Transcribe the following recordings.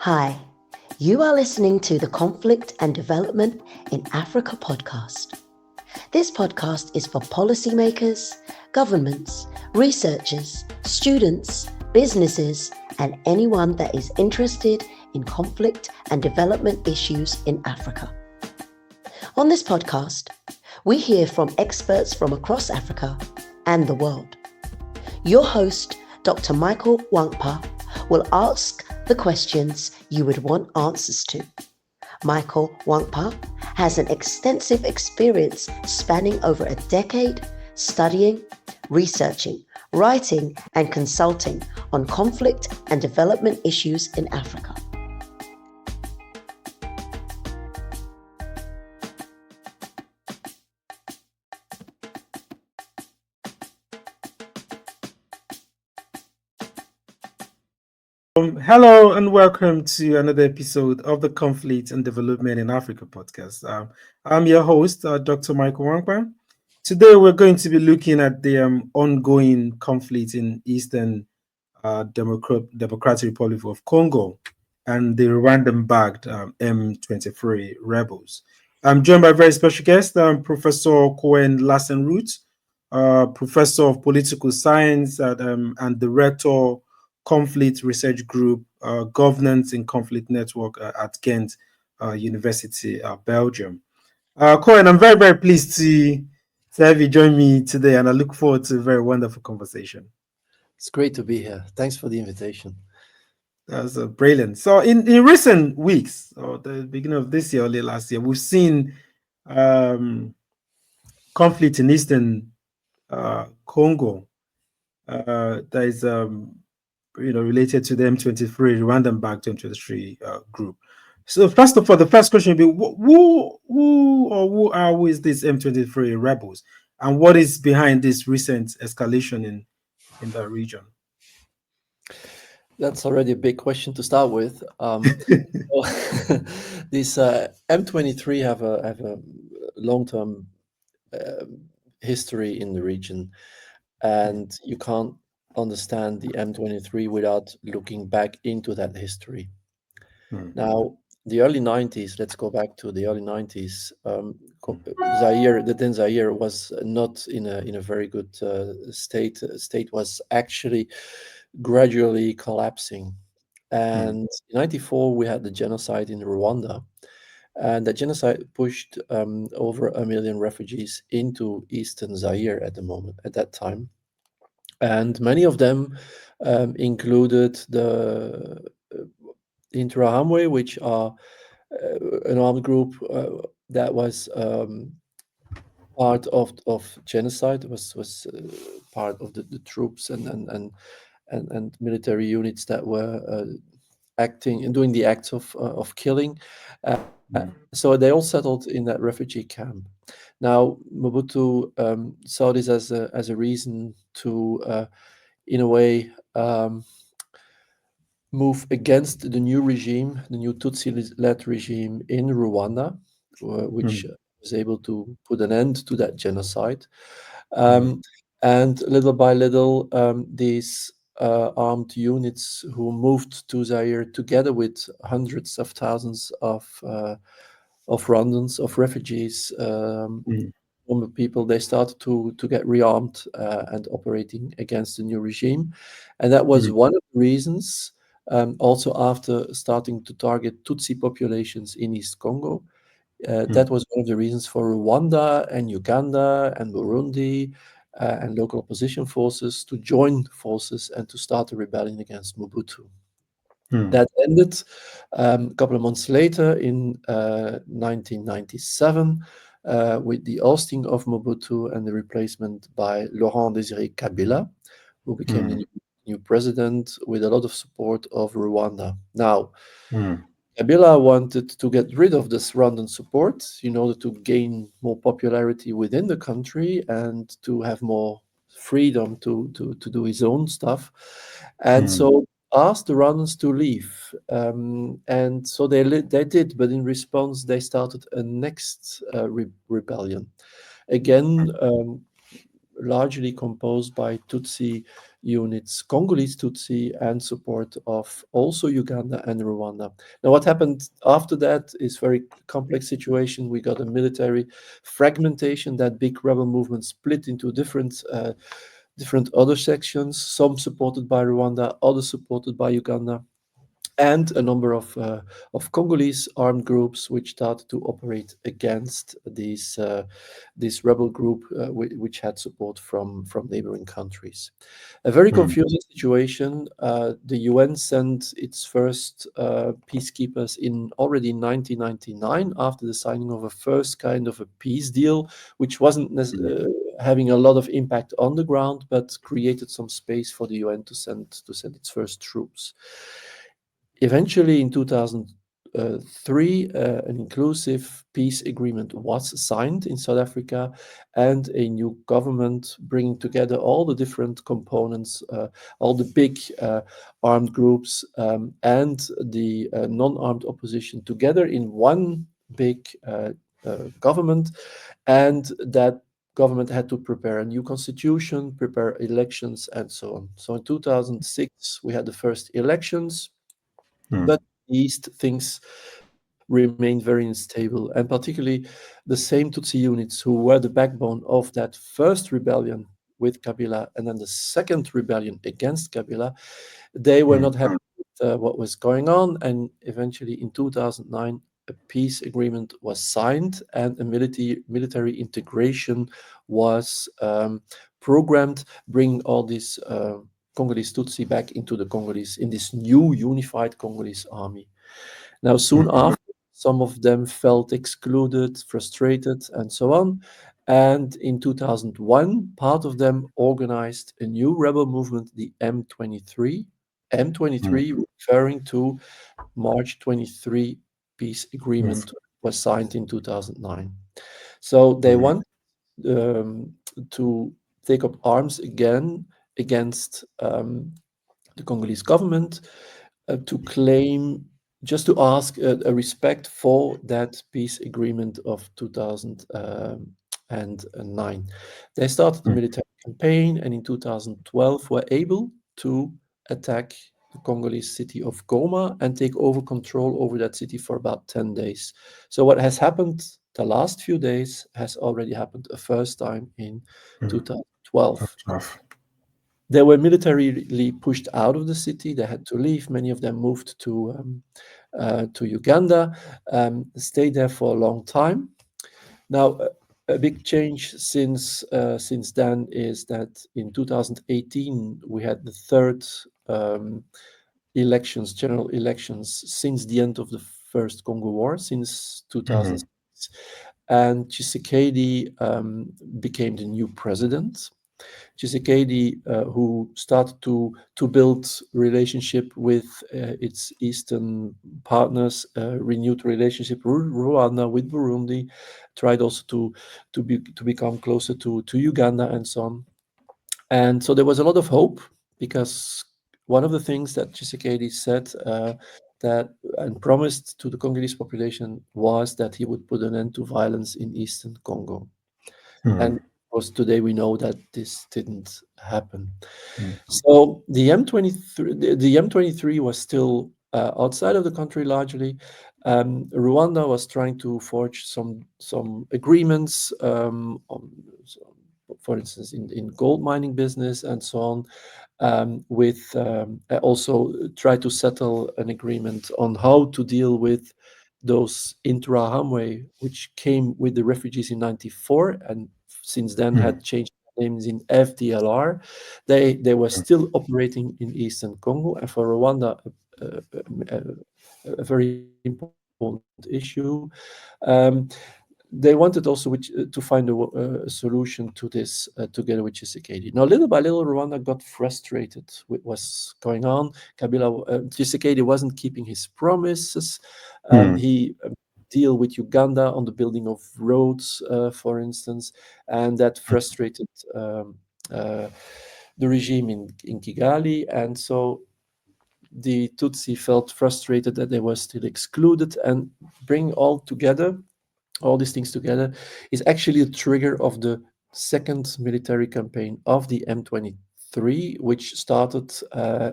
Hi, you are listening to the Conflict and Development in Africa podcast. This podcast is for policymakers, governments, researchers, students, businesses, and anyone that is interested in conflict and development issues in Africa. On this podcast, we hear from experts from across Africa and the world. Your host, Dr. Michael Nwankpa, will ask the questions you would want answers to. Michael Nwankpa has an extensive experience spanning over a decade studying, researching, writing, and consulting on conflict and development issues in Africa. Hello and welcome to another episode of the Conflict and Development in Africa podcast. I'm your host, Dr. Michael Nwankpa. Today we're going to be looking at the ongoing conflict in Eastern Democratic Republic of Congo and the Rwandan-backed M23 Rebels. I'm joined by a very special guest, Professor Koen Vlassenroot, Professor of Political Science and Director Conflict Research Group, Governance in Conflict Network at Ghent University, Belgium. Koen, I'm very, very pleased to have you join me today, and I look forward to a very wonderful conversation. It's great to be here. Thanks for the invitation. That's brilliant. So in recent weeks, or the beginning of this year, or late last year, we've seen conflict in Eastern Congo that is related to the M23 Rwandan-backed M23 group. So first of all, the first question would be who is this M23 rebels, and what is behind this recent escalation in that region? That's already a big question to start with. These M23 have a long-term history in the region, and you can't understand the M23 without looking back into that history. Now, the early 90s, let's go back to the early 90s. Zaire, the then Zaire was not in a very good state. State was actually gradually collapsing. And in 94, we had the genocide in Rwanda. And that genocide pushed over 1 million refugees into Eastern Zaire at that time. And many of them included the Interahamwe, which are an armed group that was part of genocide, was part of the troops and military units that were acting and doing the acts of killing. So they all settled in that refugee camp. Now Mobutu saw this as a reason to, in a way, move against the new regime, the new Tutsi-led regime in Rwanda, which was able to put an end to that genocide. And little by little, these armed units who moved to Zaire together with hundreds of thousands of Rwandans, of refugees, people, they started to get rearmed and operating against the new regime. And that was one of the reasons, also after starting to target Tutsi populations in East Congo, that was one of the reasons for Rwanda and Uganda and Burundi and local opposition forces to join forces and to start a rebellion against Mobutu. That ended a couple of months later in 1997 with the ousting of Mobutu and the replacement by Laurent Désiré Kabila, who became the new president with a lot of support of Rwanda. Now, Kabila wanted to get rid of this Rwandan support in order to gain more popularity within the country and to have more freedom to do his own stuff. And so asked the Rwandans to leave. And so they did, but in response, they started a next rebellion. Again, largely composed by Tutsi units, Congolese Tutsi, and support of also Uganda and Rwanda. Now, what happened after that is very complex situation. We got a military fragmentation. That big rebel movement split into different other sections, some supported by Rwanda, others supported by Uganda, and a number of Congolese armed groups which started to operate against this rebel group, which had support from neighboring countries. A very confusing situation. The UN sent its first peacekeepers in already in 1999 after the signing of a first kind of a peace deal, which wasn't having a lot of impact on the ground, but created some space for the UN to send its first troops. Eventually, in 2003, an inclusive peace agreement was signed in South Africa, and a new government bringing together all the different components, all the big armed groups, and the non-armed opposition together in one big government. And that government had to prepare a new constitution, prepare elections, and so on. So in 2006, we had the first elections. But East, things remained very unstable, and particularly the same Tutsi units who were the backbone of that first rebellion with Kabila and then the second rebellion against Kabila, they were not happy with what was going on. And eventually in 2009, a peace agreement was signed and a military integration was programmed, bringing all these Congolese Tutsi back into the Congolese, in this new unified Congolese army. Now, soon after, some of them felt excluded, frustrated, and so on. And in 2001, part of them organized a new rebel movement, the M23. M23 referring to March 23 peace agreement was signed in 2009. So they want to take up arms again against the Congolese government, to claim, just to ask a respect for that peace agreement of 2009. They started the military campaign, and in 2012 were able to attack the Congolese city of Goma and take over control over that city for about 10 days. So what has happened the last few days has already happened a first time in 2012. They were militarily pushed out of the city. They had to leave. Many of them moved to Uganda, stayed there for a long time. Now, a big change since then is that in 2018 we had the third general elections since the end of the First Congo War, since 2006, and Tshisekedi became the new president. Tshisekedi, who started to build relationship with its eastern partners, renewed relationship with Rwanda, with Burundi, tried also to become closer to Uganda and so on. And so there was a lot of hope, because one of the things that Tshisekedi said and promised to the Congolese population was that he would put an end to violence in Eastern Congo. And of course, today we know that this didn't happen. So the M23 was still outside of the country largely. Rwanda was trying to forge some agreements, for instance, in gold mining business and so on. With also try to settle an agreement on how to deal with those Interahamwe, which came with the refugees in '94, and since then had changed names in FDLR. They were still operating in Eastern Congo, and for Rwanda, a very important issue. They wanted also to find a solution to this together with Tshisekedi. Now, little by little, Rwanda got frustrated with what's going on. Tshisekedi wasn't keeping his promises. He deal with Uganda on the building of roads, for instance, and that frustrated the regime in Kigali. And so the Tutsi felt frustrated that they were still excluded, and bring all these things together is actually a trigger of the second military campaign of the M23 M23, which started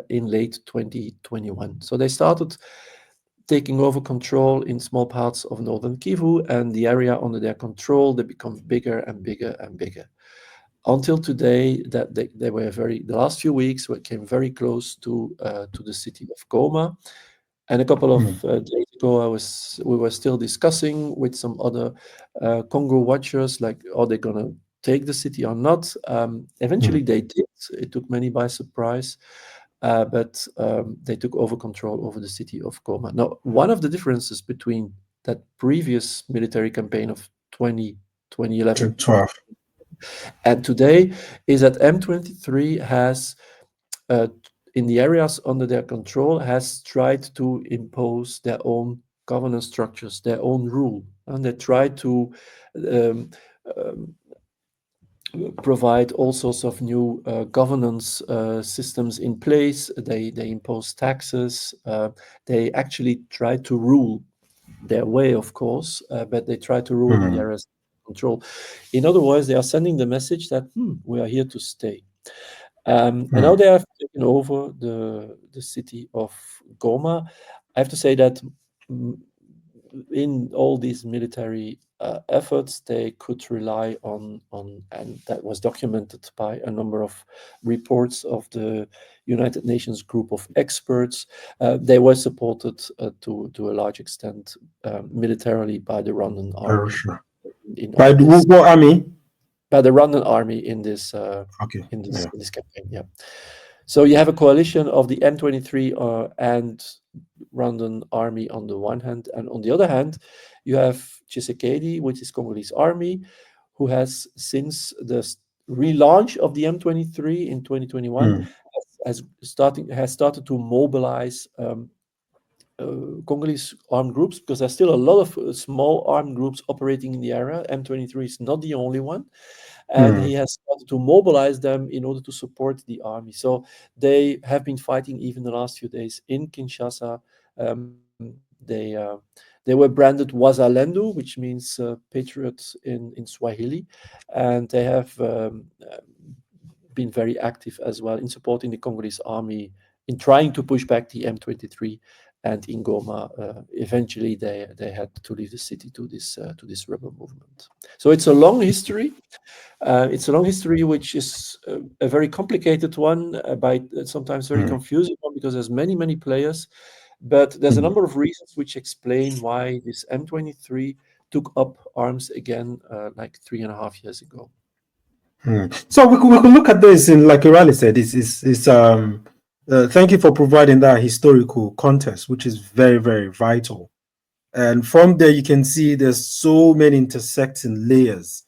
in late 2021. So they started taking over control in small parts of northern Kivu, and the area under their control, they become bigger and bigger and bigger. Until today, that they were the last few weeks came very close to the city of Goma. And a couple of days ago, we were still discussing with some other Congo watchers, like, are they going to take the city or not? Eventually, they did. It took many by surprise, but they took over control over the city of Goma. Now, one of the differences between that previous military campaign of 2011 and today is that M23 has, in the areas under their control, has tried to impose their own governance structures, their own rule, and they try to provide all sorts of new governance systems in place. They impose taxes. They actually try to rule their way, of course, but they try to rule in the areas of control. In other words, they are sending the message that we are here to stay. And now they have taken over the city of Goma. I have to say that in all these military efforts, they could rely on, and that was documented by a number of reports of the United Nations group of experts. They were supported to a large extent militarily by the Rwandan army. By what army? By the Rwandan army in this in this campaign. Yeah. So you have a coalition of the M23 and Rwandan army on the one hand, and on the other hand, you have Tshisekedi, which is Congolese army, who has, since the relaunch of the M23 in 2021, has started to mobilize Congolese armed groups, because there's still a lot of small armed groups operating in the area. M23 is not the only one. And he has started to mobilize them in order to support the army. So they have been fighting even the last few days in Kinshasa. They were branded Wazalendo, which means patriots in Swahili, and they have been very active as well in supporting the Congolese army in trying to push back the M23. And in Goma, eventually they had to leave the city to this rebel movement. So it's a long history. It's a long history, which is a very complicated one, by sometimes very confusing one, because there's many players. But there's a number of reasons which explain why this M23 took up arms again, like 3.5 years ago. So we could look at this in, like Irali said, thank you for providing that historical context, which is very, very vital. And from there, you can see there's so many intersecting layers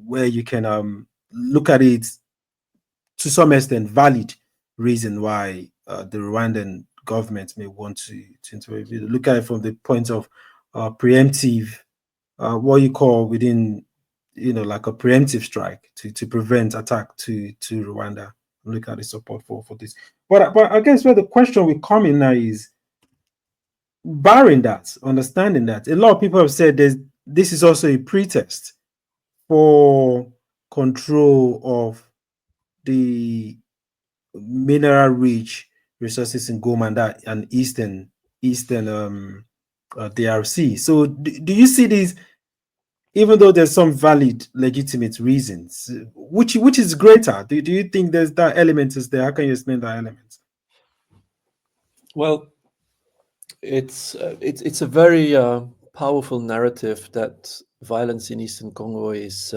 where you can look at it to some extent valid reason why the Rwandan government may want to intervene. Look at it from the point of preemptive, what you call within, like a preemptive strike to prevent attack to Rwanda. Look at the support for this. But I guess where the question will come in now is, barring that, understanding that, a lot of people have said this is also a pretext for control of the mineral-rich resources in Goma and Eastern DRC. So do you see these, even though there's some valid, legitimate reasons, which is greater? Do you think there's that element is there? How can you explain that element? Well, it's a very powerful narrative that violence in Eastern Congo is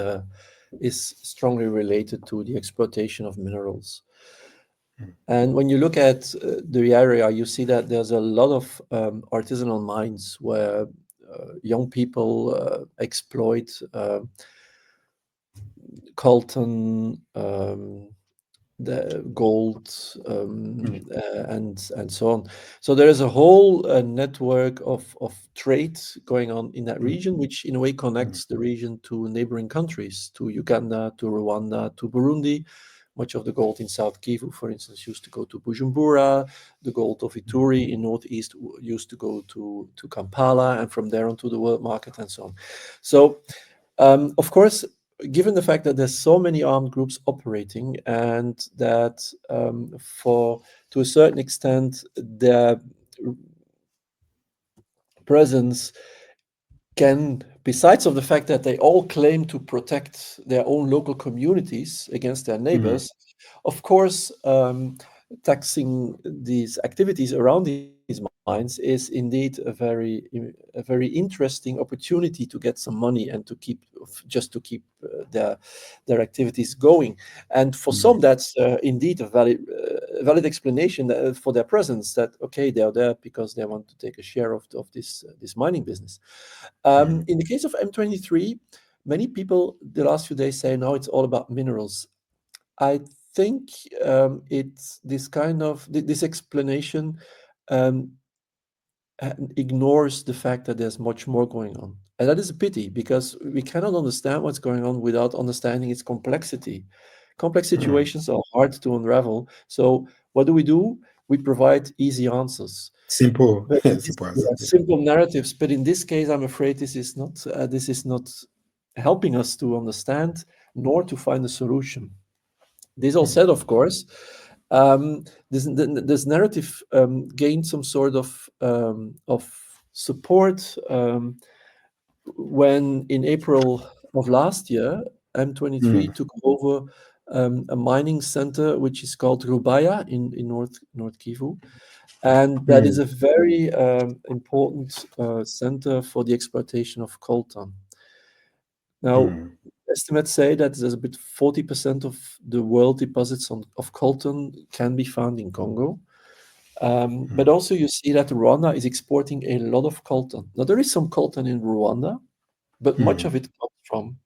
strongly related to the exploitation of minerals. And when you look at the area, you see that there's a lot of artisanal mines where young people exploit coltan, the gold, and so on. So there is a whole network of trade going on in that region, which in a way connects the region to neighboring countries, to Uganda, to Rwanda, to Burundi. Much of the gold in South Kivu, for instance, used to go to Bujumbura. The gold of Ituri in Northeast used to go to Kampala, and from there on to the world market, and so on. So, of course, given the fact that there's so many armed groups operating, and that to a certain extent their presence can, besides of the fact that they all claim to protect their own local communities against their neighbors, of course, taxing these activities around these mines is indeed a very interesting opportunity to get some money and to keep their activities going. And for some, that's indeed a valid explanation for their presence. That okay, they are there because they want to take a share of this mining business. In the case of M23, many people the last few days say, no, it's all about minerals. I think it's this explanation ignores the fact that there's much more going on. And that is a pity, because we cannot understand what's going on without understanding its complexity. Complex situations are hard to unravel. So what do? We provide easy answers. Simple narratives. But in this case, I'm afraid this is not helping us to understand nor to find a solution. This all said, of course, this narrative gained some sort of support when in April of last year, M23 took over a mining center which is called Rubaya in North Kivu. And that is a very important center for the exploitation of coltan. Now, estimates say that there's about 40% of the world deposits of coltan can be found in Congo. But also you see that Rwanda is exporting a lot of coltan. Now, there is some coltan in Rwanda, but much of it comes from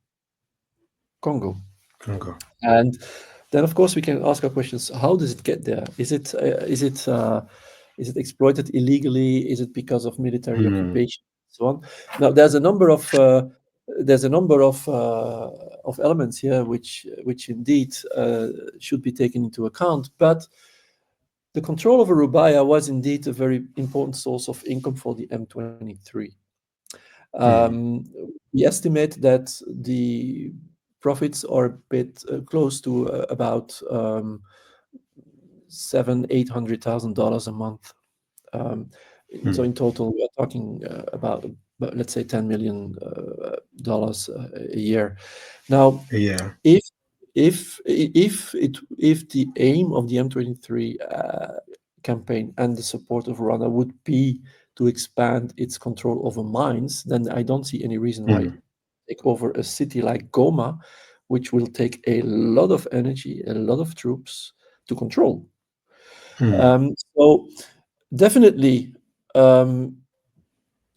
Congo. And then, of course, we can ask our questions: how does it get there? Is it exploited illegally? Is it because of military occupation, and so on? Now, there's a number of elements here which indeed should be taken into account. But the control over Rubaya was indeed a very important source of income for the M23. We estimate that the profits are a bit close to about $700,000-800,000 a month. So in total, we are talking about let's say $10 million a year. Now, if the aim of the M23 campaign and the support of Rwanda would be to expand its control over mines, then I don't see any reason why take over a city like Goma, which will take a lot of energy, a lot of troops to control. So definitely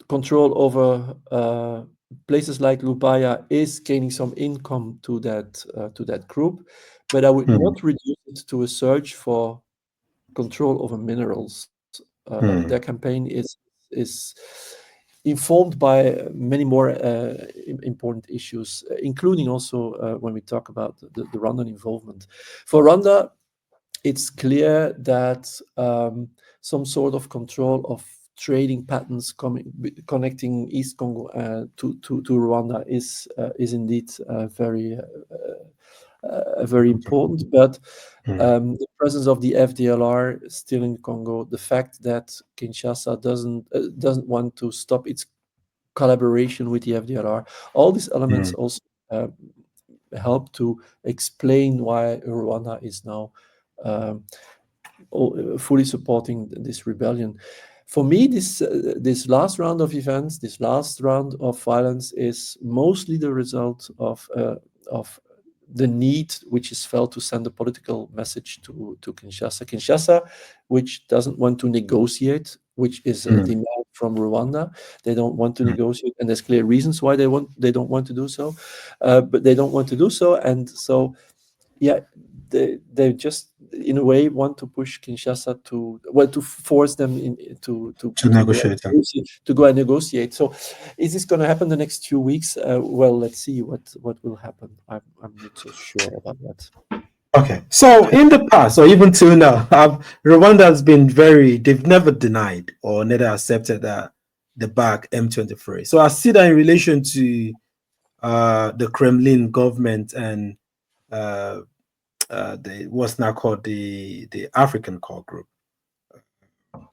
control over places like Rubaya is gaining some income to that group, but I would not reduce it to a search for control over minerals. Their campaign is informed by many more important issues, including also when we talk about the Rwandan involvement. For Rwanda, it's clear that some sort of control of trading patterns connecting East Congo to Rwanda is indeed very important. But the presence of the FDLR still in Congo, the fact that Kinshasa doesn't want to stop its collaboration with the FDLR, all these elements also help to explain why Rwanda is now fully supporting this rebellion. For me, this last round of events, this last round of violence, is mostly the result of the need which is felt to send a political message to Kinshasa. Kinshasa, which doesn't want to negotiate, which is a demand from Rwanda. They don't want to negotiate, and there's clear reasons why they don't want to do so. But they don't want to do so, and so they just in a way want to push Kinshasa to force them to negotiate. To go and negotiate. So, is this going to happen the next few weeks? Well, let's see what will happen. I'm not so sure about that. Okay, so in the past, or even till now, Rwanda has been they've never denied or never accepted that the back M23. So I see that in relation to the Kremlin government and what's now called the African Core Group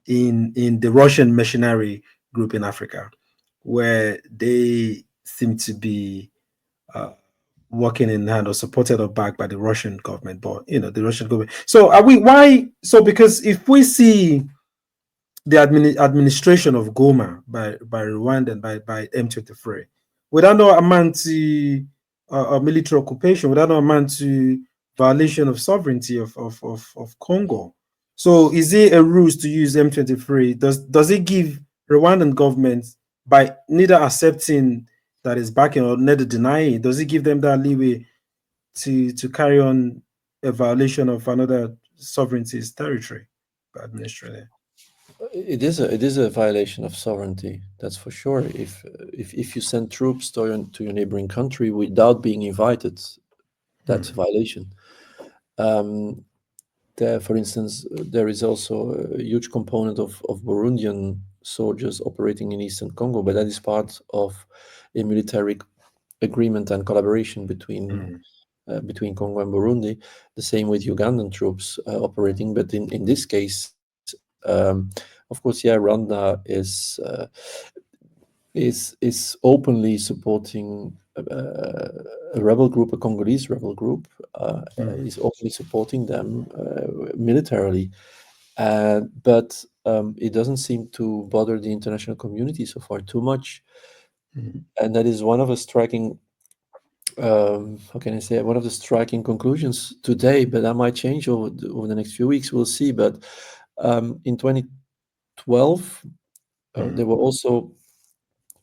in the Russian mercenary group in Africa, where they seem to be working in hand or supported or backed by the Russian government, but the Russian government. So are we why? So because if we see the administration of Goma by Rwanda and by M23, without no amount to military occupation, without no amount to violation of sovereignty of Congo. So is it a ruse to use M23? Does it give Rwandan government, by neither accepting that is backing or neither denying, does it give them that leeway to carry on a violation of another sovereignty's territory by administering it? It is a violation of sovereignty, that's for sure. If you send troops to your neighboring country without being invited, that's a violation. For instance, there is also a huge component of Burundian soldiers operating in Eastern Congo, but that is part of a military agreement and collaboration between Congo and Burundi. The same with Ugandan troops operating, but in this case, of course, yeah, Rwanda is openly supporting a rebel group, a Congolese rebel group, is openly supporting them militarily, but it doesn't seem to bother the international community so far too much, and that is one of the striking. How can I say it? One of the striking conclusions today, but that might change over the next few weeks. We'll see. But in 2012, there were also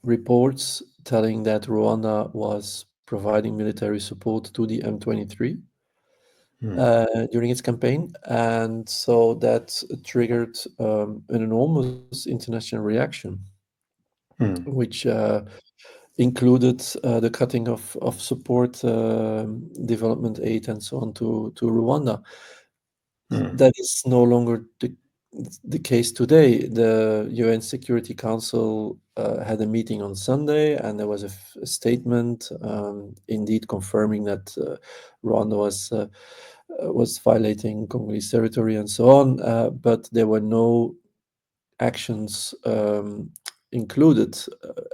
reports telling that Rwanda was providing military support to the M23 during its campaign, and so that triggered an enormous international reaction, which included the cutting of support, development aid, and so on to Rwanda. That is no longer the case today. The UN Security Council had a meeting on Sunday, and there was a statement, indeed confirming that Rwanda was violating Congolese territory and so on, but there were no actions included.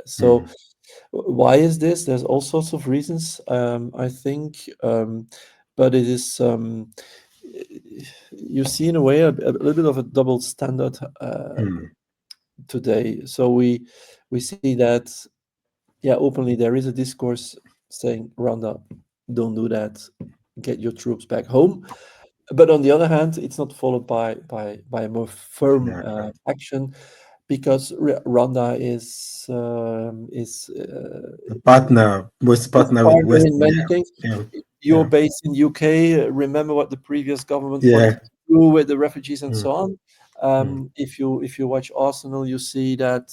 So why is this? There's all sorts of reasons, I think, but it is you see in a way a little bit of a double standard today. So we see that, yeah, openly there is a discourse saying, Rwanda, don't do that, get your troops back home. But on the other hand, it's not followed by a more firm action, because Rwanda is a partner with West. in many things. You're based in UK. Remember what the previous government wanted to do with the refugees and so on. If you watch Arsenal, you see that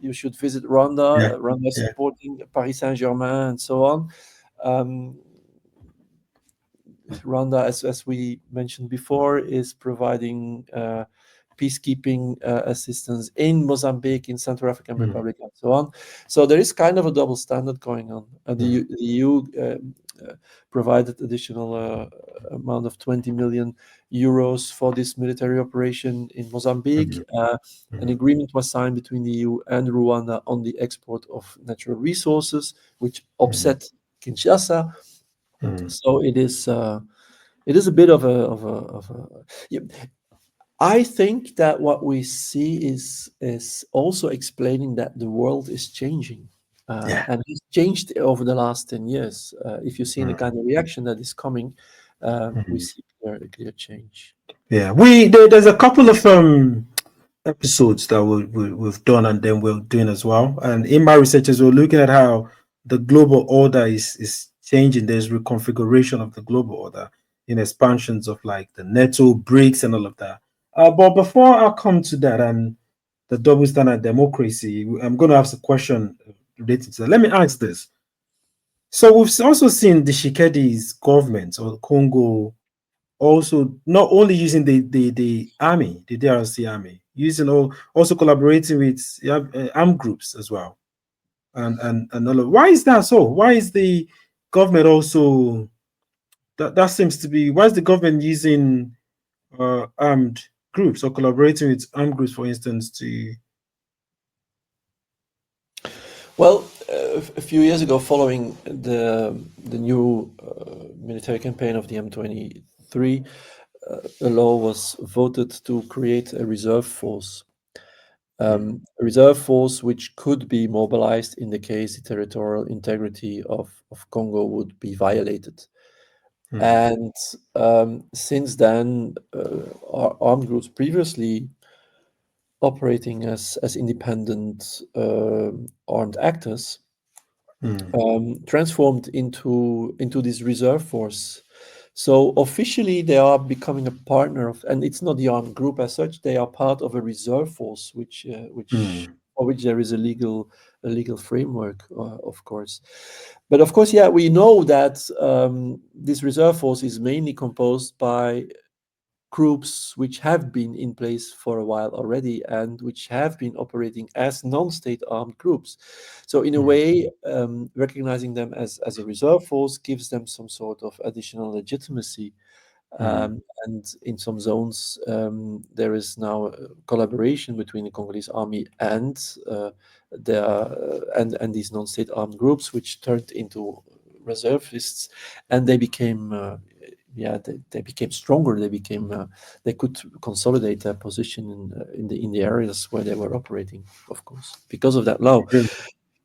you should visit Rwanda. Rwanda is supporting Paris Saint-Germain and so on. Rwanda, as we mentioned before, is providing peacekeeping assistance in Mozambique, in Central African Republic, and so on. So there is kind of a double standard going on. The EU provided additional amount of 20 million euros for this military operation in Mozambique. An agreement was signed between the EU and Rwanda on the export of natural resources, which upset Kinshasa. So it is a bit of a I think that what we see is also explaining that the world is changing, and it's changed over the last 10 years. If you see the kind of reaction that is coming, we see a clear change. Yeah, there's a couple of episodes that we've done and then we're doing as well. And in my researches, we're looking at how the global order is changing. There's reconfiguration of the global order in expansions of like the NATO, BRICS, and all of that. But before I come to that and the double standard democracy, I'm going to ask a question related to that. Let me ask this. So we've also seen the Tshisekedi's government or Congo also not only using the army, the DRC army, using also collaborating with armed groups as well. and all of. Why is that so? Why is the government also that seems to be why is the government using armed groups or collaborating with armed groups, for instance, to Well, a few years ago, following the new military campaign of the M23, a law was voted to create a reserve force. A reserve force which could be mobilized in the case the territorial integrity of Congo would be violated. And since then, armed groups previously operating as independent armed actors transformed into this reserve force. So officially, they are becoming a partner of, and it's not the armed group as such. They are part of a reserve force, which for which there is a legal framework, of course. But of course, yeah, we know that this reserve force is mainly composed by groups which have been in place for a while already and which have been operating as non-state armed groups. So in a way, recognizing them as a reserve force gives them some sort of additional legitimacy. And in some zones, there is now a collaboration between the Congolese army and and these non-state armed groups, which turned into reservists, and they became they became stronger. They became they could consolidate their position in the areas where they were operating, of course, because of that law.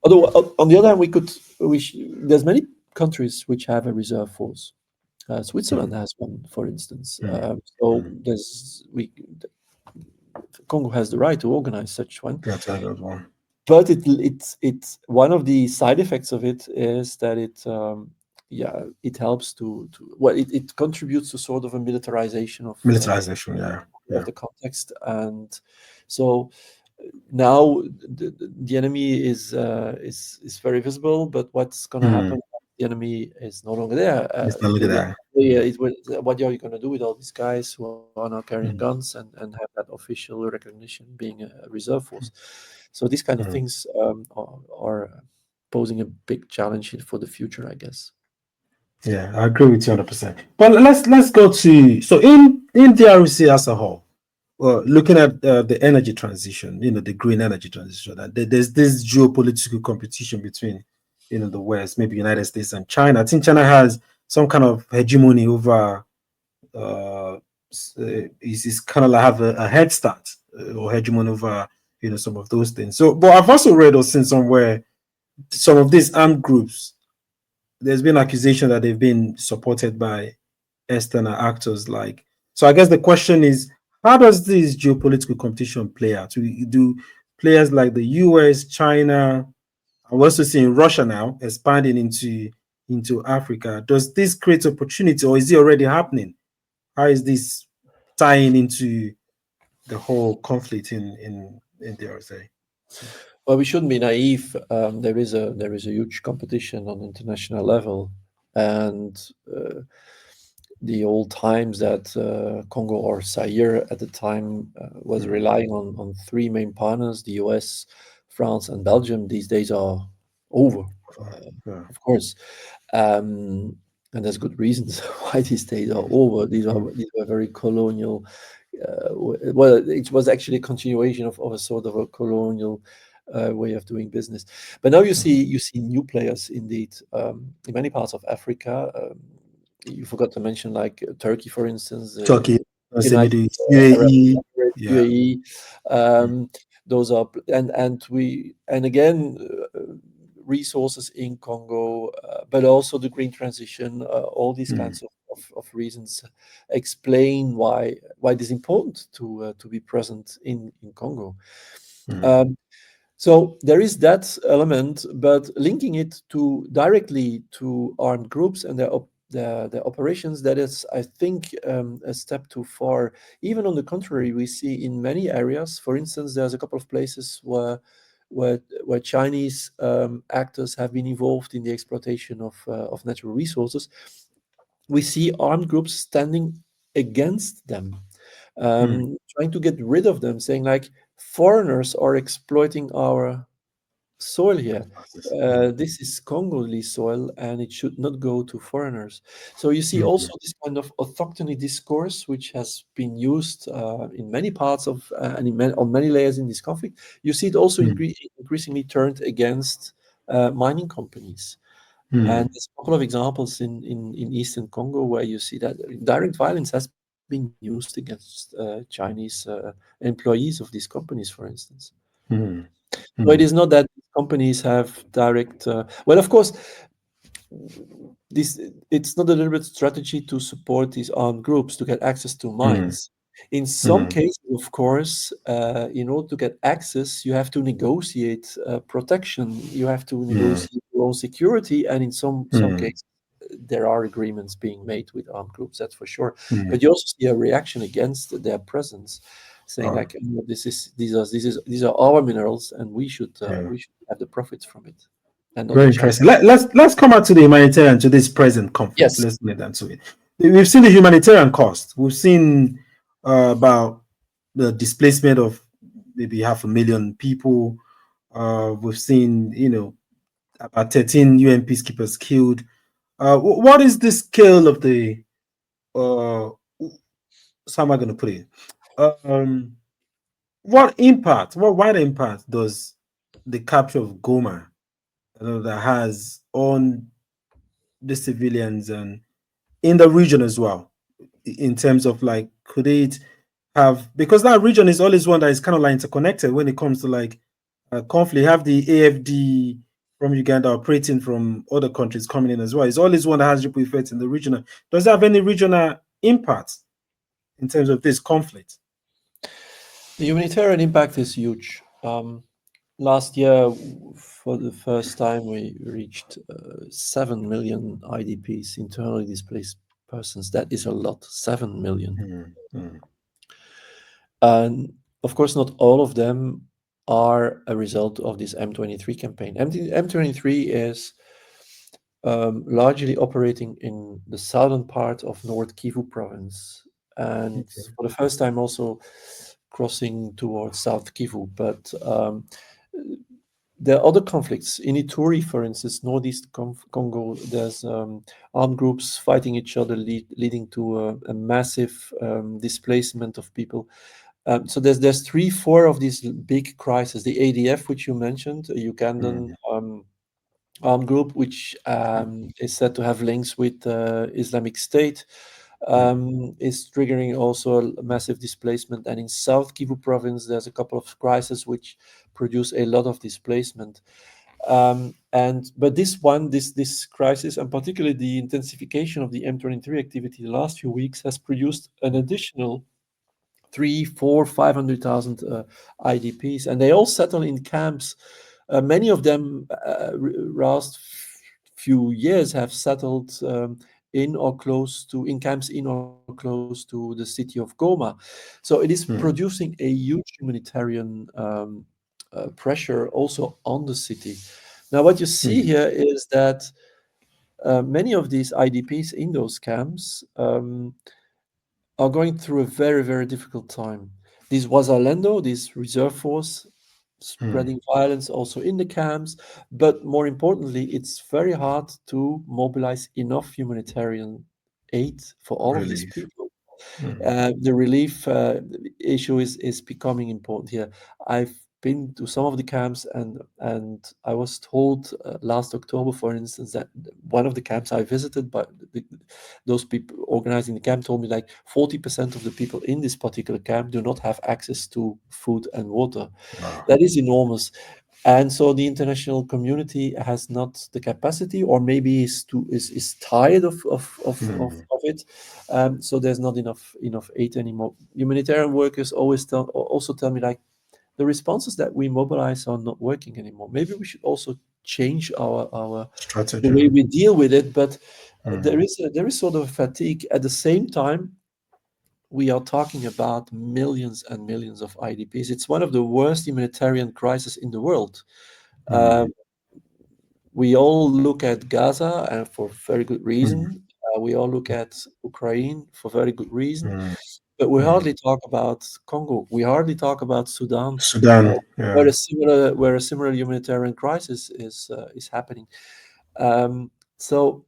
Although on the other hand, there's many countries which have a reserve force. Switzerland has one, for instance. So Congo has the right to organize such one. that's another one. But it's one of the side effects of it is that it helps to it contributes to sort of a militarization of the context. And so now the enemy is very visible, but what's going to happen? The enemy is no longer there. What are you going to do with all these guys who are now carrying guns and have that official recognition being a reserve force? So these kind of things are posing a big challenge for the future, I guess. Yeah, I agree with you 100%. But let's go to in DRC as a whole. Well, looking at the energy transition, the green energy transition, that there's this geopolitical competition between, the West, maybe United States and China. I think China has some kind of hegemony over, is kind of like have a head start or hegemony over, some of those things. So, but I've also read or seen somewhere some of these armed groups. There's been accusation that they've been supported by external actors. So I guess the question is, how does this geopolitical competition play out? Do players like the US, China, and we're also seeing Russia now expanding into Africa? Does this create opportunity, or is it already happening? How is this tying into the whole conflict in DRC? Well, we shouldn't be naive. There is a huge competition on international level, and the old times that Congo or Zaire at the time was relying on three main partners: the US, France, and Belgium. These days are over, of course, and there's good reasons why these days are over. These were very colonial. Well, it was actually a continuation of a sort of a colonial way of doing business. But now you see new players indeed in many parts of Africa. You forgot to mention like Turkey, for instance. Turkey, United UAE, UAE. Those are and again resources in Congo, but also the green transition. All these kinds of reasons explain why it is important to be present in Congo. So there is that element, but linking it directly to armed groups and their operations, that is, I think, a step too far. Even on the contrary, we see in many areas, for instance, there's a couple of places where Chinese actors have been involved in the exploitation of natural resources. We see armed groups standing against them, trying to get rid of them, saying like, foreigners are exploiting our soil here. Resources. Mm, This is Congolese soil, and it should not go to foreigners. So you see mm, also this kind of autochthony discourse, which has been used in many parts of and on many layers in this conflict. You see it also mm, increasingly turned against mining companies. And mm, there's a couple of examples in Eastern Congo where you see that direct violence has been used against Chinese employees of these companies, for instance. mm, So it is mm, not that companies have direct. Well, of course, this it's not a deliberate strategy to support these armed groups to get access to mm, mines. In some mm, cases, of course, in order to get access, you have to negotiate protection. You have to mm, negotiate your own security, and in some mm, cases, there are agreements being made with armed groups. That's for sure. mm. But you also see a reaction against their presence, saying Oh, like, these are our minerals, and yeah. we should have the profits from it, and not the Very Chinese. interesting. Let's come out to the humanitarian, to this present conflict. Yes. Let's get down to it. We've seen the humanitarian cost. We've seen about the displacement of maybe 500,000 people. We've seen, about 13 UN peacekeepers killed. What is the scale of the? Uh, how am I going to put it? Um, what impact? What wide impact does the capture of Goma, that has on the civilians and in the region as well, in terms of like, could it have, because that region is always one that is kind of like interconnected when it comes to like conflict. You have the AFD from Uganda operating from other countries coming in as well. It's always one that has ripple effects in the regional. Does it have any regional impact in terms of this conflict? The humanitarian impact is huge. Last year, for the first time, we reached 7 million IDPs, internally displaced persons. That is a lot, 7 million. Mm, mm, And of course, not all of them are a result of this M23 campaign. M23 is largely operating in the southern part of North Kivu province, and okay. for the first time also crossing towards South Kivu. But there are other conflicts in Ituri, for instance, northeast Congo. There's armed groups fighting each other, leading to a massive displacement of people. So there's 3, 4 of these big crises. The ADF, which you mentioned, a Ugandan Mm, armed group, which is said to have links with Islamic State, mm, is triggering also a massive displacement. And in South Kivu province, there's a couple of crises which produce a lot of displacement. But this crisis, and particularly the intensification of the M23 activity the last few weeks, has produced an additional 3, 4, 500,000 IDPs, and they all settle in camps. Many of them, last few years, have settled in camps in or close to the city of Goma. So it is mm, producing a huge humanitarian pressure also on the city. Now, what you see mm, here is that many of these IDPs in those camps are going through a very, very difficult time. This Wazalendo, this reserve force, mm. spreading violence also in the camps, but more importantly, it's very hard to mobilize enough humanitarian aid for all of these Relief. people. Mm, The relief issue is becoming important here. I've been to some of the camps, and I was told last October, for instance, that one of the camps I visited, but those people organizing the camp told me like 40% of the people in this particular camp do not have access to food and water. wow. That is enormous. And so the international community has not the capacity, or maybe is tired Mm, of it. So there's not enough aid anymore. Humanitarian workers also tell me like the responses that we mobilize are not working anymore. Maybe we should also change our the strategy. way we deal with it. But Mm, there is sort of a fatigue. At the same time, we are talking about millions and millions of IDPs. It's one of the worst humanitarian crises in the world. mm, Um, we all look at Gaza, and for very good mm, reason. We all look at Ukraine for very good reason. mm. but we hardly talk about Congo. We hardly talk about Sudan, Sudan. where Yeah. a similar humanitarian crisis is happening. So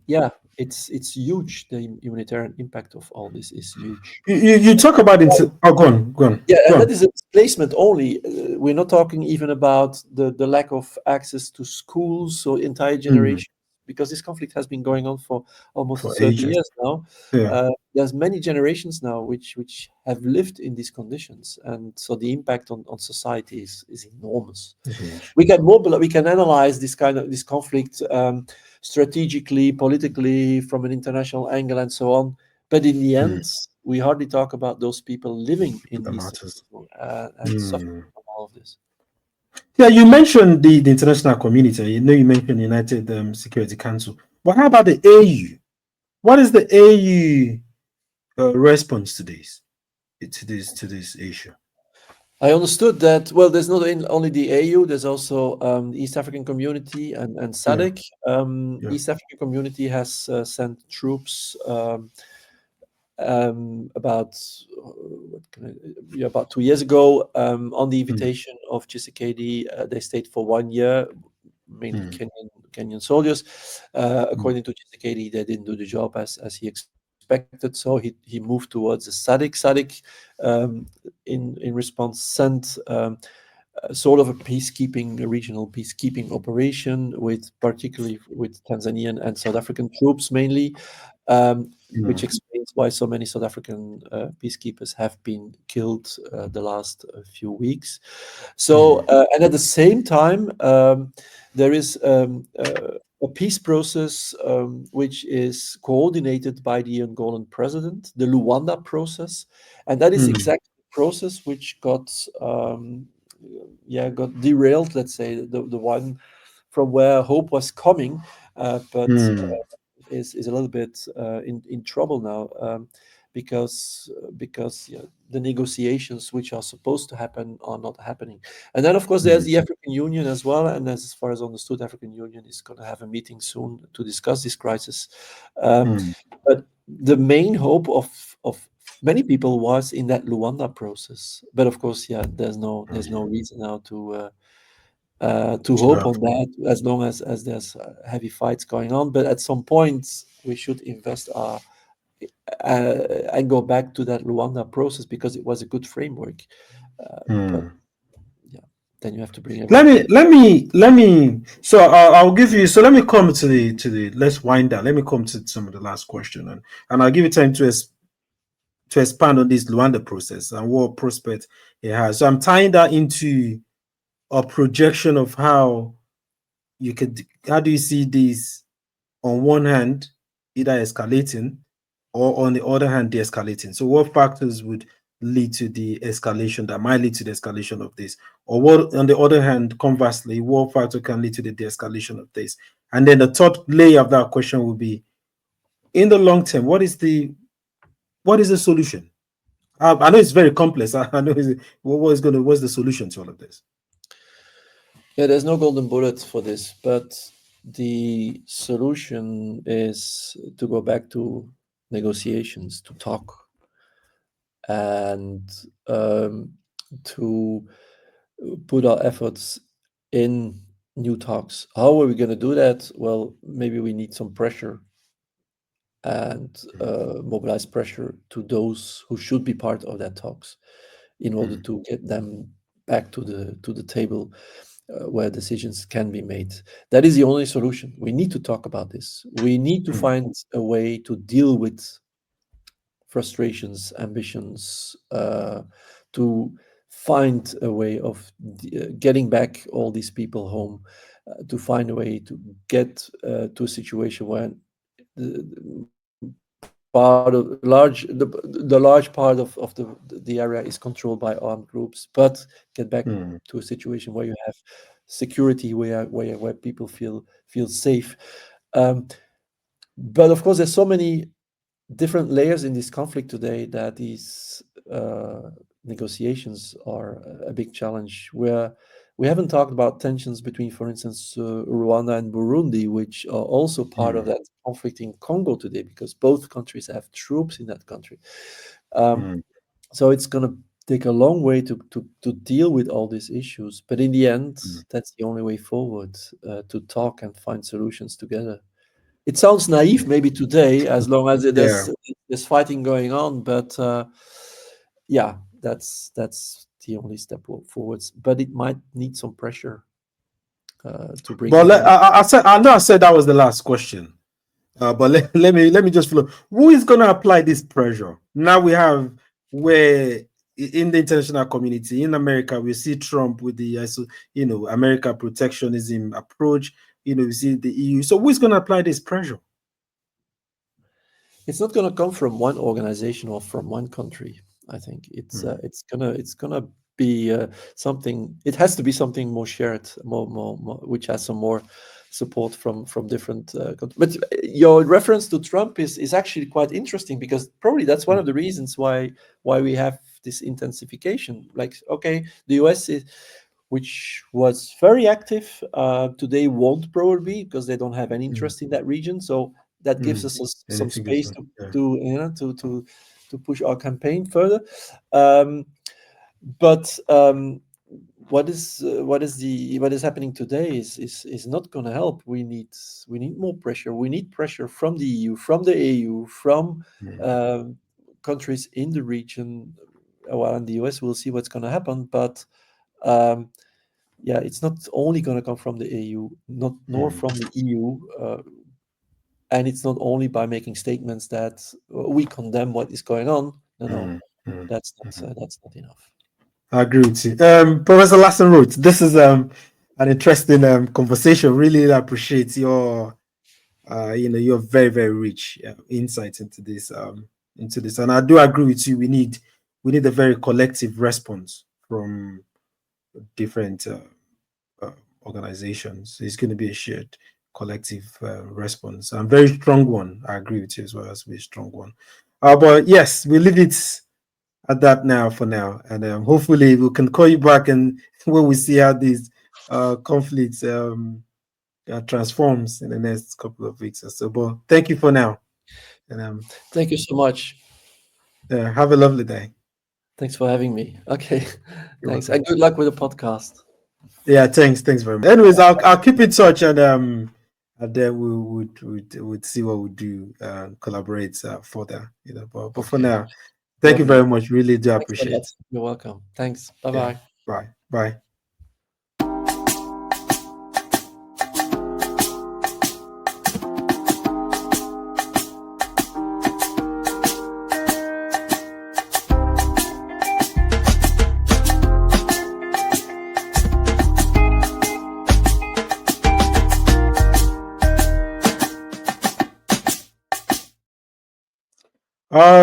yeah, it's huge. The humanitarian impact of all this is huge. You talk about it. Oh, go on. Go on. Yeah, Go and that on. is a displacement only. We're not talking even about the lack of access to schools or entire Mm, generation, because this conflict has been going on for almost for 30 ages. years now. Yeah. There's many generations now which have lived in these conditions, and so the impact on society is enormous. It's huge. We can analyze this conflict strategically, politically, from an international angle, and so on. But in the end, we hardly talk about those people living in That these matters. and suffering from all of this. Yeah, you mentioned the international community. You mentioned United Security Council. But how about the AU? What is the AU response to this? To this issue? I understood that. Well, there's not only the AU. There's also the East African Community and Yeah. SADC. Yeah. East African Community has sent troops about about 2 years ago on the invitation of Tshisekedi. They stayed for 1 year, mainly Kenyan soldiers. According to Tshisekedi, they didn't do the job as he expected, so he moved towards the SADC. SADC, in response, sent sort of a regional peacekeeping operation, particularly with Tanzanian and South African troops mainly, which explains why so many South African peacekeepers have been killed the last few weeks. So, and at the same time, there is a peace process which is coordinated by the Angolan president, the Luanda process, and that is exactly the process which got derailed. Let's say the one from where hope was coming, but is a little bit in trouble now, because the negotiations which are supposed to happen are not happening. And then, of course, there's the African Union as well. And as far as understood, African Union is going to have a meeting soon to discuss this crisis. But the main hope of many people was in that Luanda process. But of course, there's no reason now to hope on that, as long as there's heavy fights going on. But at some point, we should invest our and go back to that Rwanda process, because it was a good framework. But yeah, then you have to bring everything. Let me. So I'll give you. So let me come to the. Let's wind down. Let me come to some of the last question, and I'll give you time to expand on this Luanda process and what prospect it has. So I'm tying that into a projection of how do you see this on one hand either escalating, or on the other hand de-escalating? So what factors would lead to the escalation, that might lead to the escalation of this? Or what, on the other hand, conversely, what factor can lead to the de-escalation of this? And then the third layer of that question will be, in the long term, what is the solution? I know it's very complex. I know what's the solution to all of this? Yeah, there's no golden bullet for this, but the solution is to go back to negotiations, to talk, and to put our efforts in new talks. How are we going to do that? Well, maybe we need some pressure, and mobilize pressure to those who should be part of that talks, in order to get them back to the table, where decisions can be made. That is the only solution. We need to talk about this. We need to find a way to deal with frustrations, ambitions, to find a way of getting back all these people home, to find a way to get to a situation where the large part of the area is controlled by armed groups, but get back to a situation where you have security, where people feel safe. But of course, there's so many different layers in this conflict today that these negotiations are a big challenge. Where we haven't talked about tensions between, for instance, Rwanda and Burundi, which are also part of that conflict in Congo today, because both countries have troops in that country. So it's going to take a long way to deal with all these issues. But in the end, that's the only way forward, to talk and find solutions together. It sounds naive maybe today, as long as there's fighting going on. But that's the only step forwards. But it might need some pressure to bring. But I know I said that was the last question. But let me just follow. Who is going to apply this pressure? Now we have where in the international community, in America, we see Trump with the America protectionism approach. We see the EU. So who is going to apply this pressure? It's not going to come from one organization or from one country. I think it's gonna be something. It has to be something more shared, more which has some more support from different countries. But your reference to Trump is actually quite interesting, because probably that's one of the reasons why we have this intensification. Like, okay, the US which was very active, today won't probably, because they don't have any interest in that region. So that gives us some space to push our campaign further. But what is happening today is not going to help. We need more pressure. We need pressure from the EU, from the AU, from countries in the region. Well, in the US, we'll see what's going to happen. But it's not only going to come from the AU, nor from the EU. And it's not only by making statements that we condemn what is going on. No, that's not enough. I agree with you, Professor Vlassenroot. This is an interesting conversation. Really appreciate your your very, very rich insights into this. And I do agree with you. We need a very collective response from different organizations. It's going to be a shared collective response, and very strong one. I agree with you as well. As a very strong one. But yes, we leave it at that now for now, and hopefully we can call you back and when we see how these conflicts transforms in the next couple of weeks or so. But thank you for now, and thank you so much. Have a lovely day. Thanks for having me. Okay, thanks, and good luck with the podcast. Yeah, thanks very much. Anyways, I'll keep in touch, and then we would see what we do, collaborate further. But for now, thank you very much. Really do appreciate it. You're welcome. Thanks. Bye-bye. Yeah. Bye.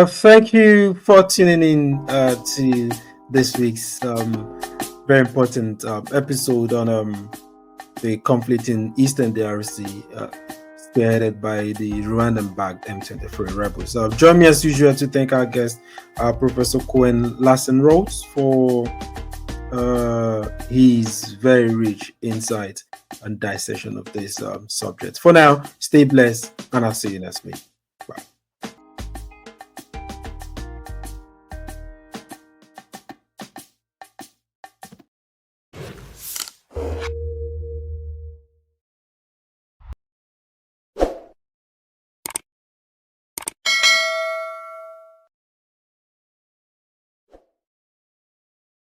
Thank you for tuning in to this week's very important episode on the conflict in Eastern DRC, spearheaded by the Rwandan-backed M23 Rebels. Join me as usual to thank our guest, Professor Koen Vlassenroot, for his very rich insight and dissection of this subject. For now, stay blessed, and I'll see you next week.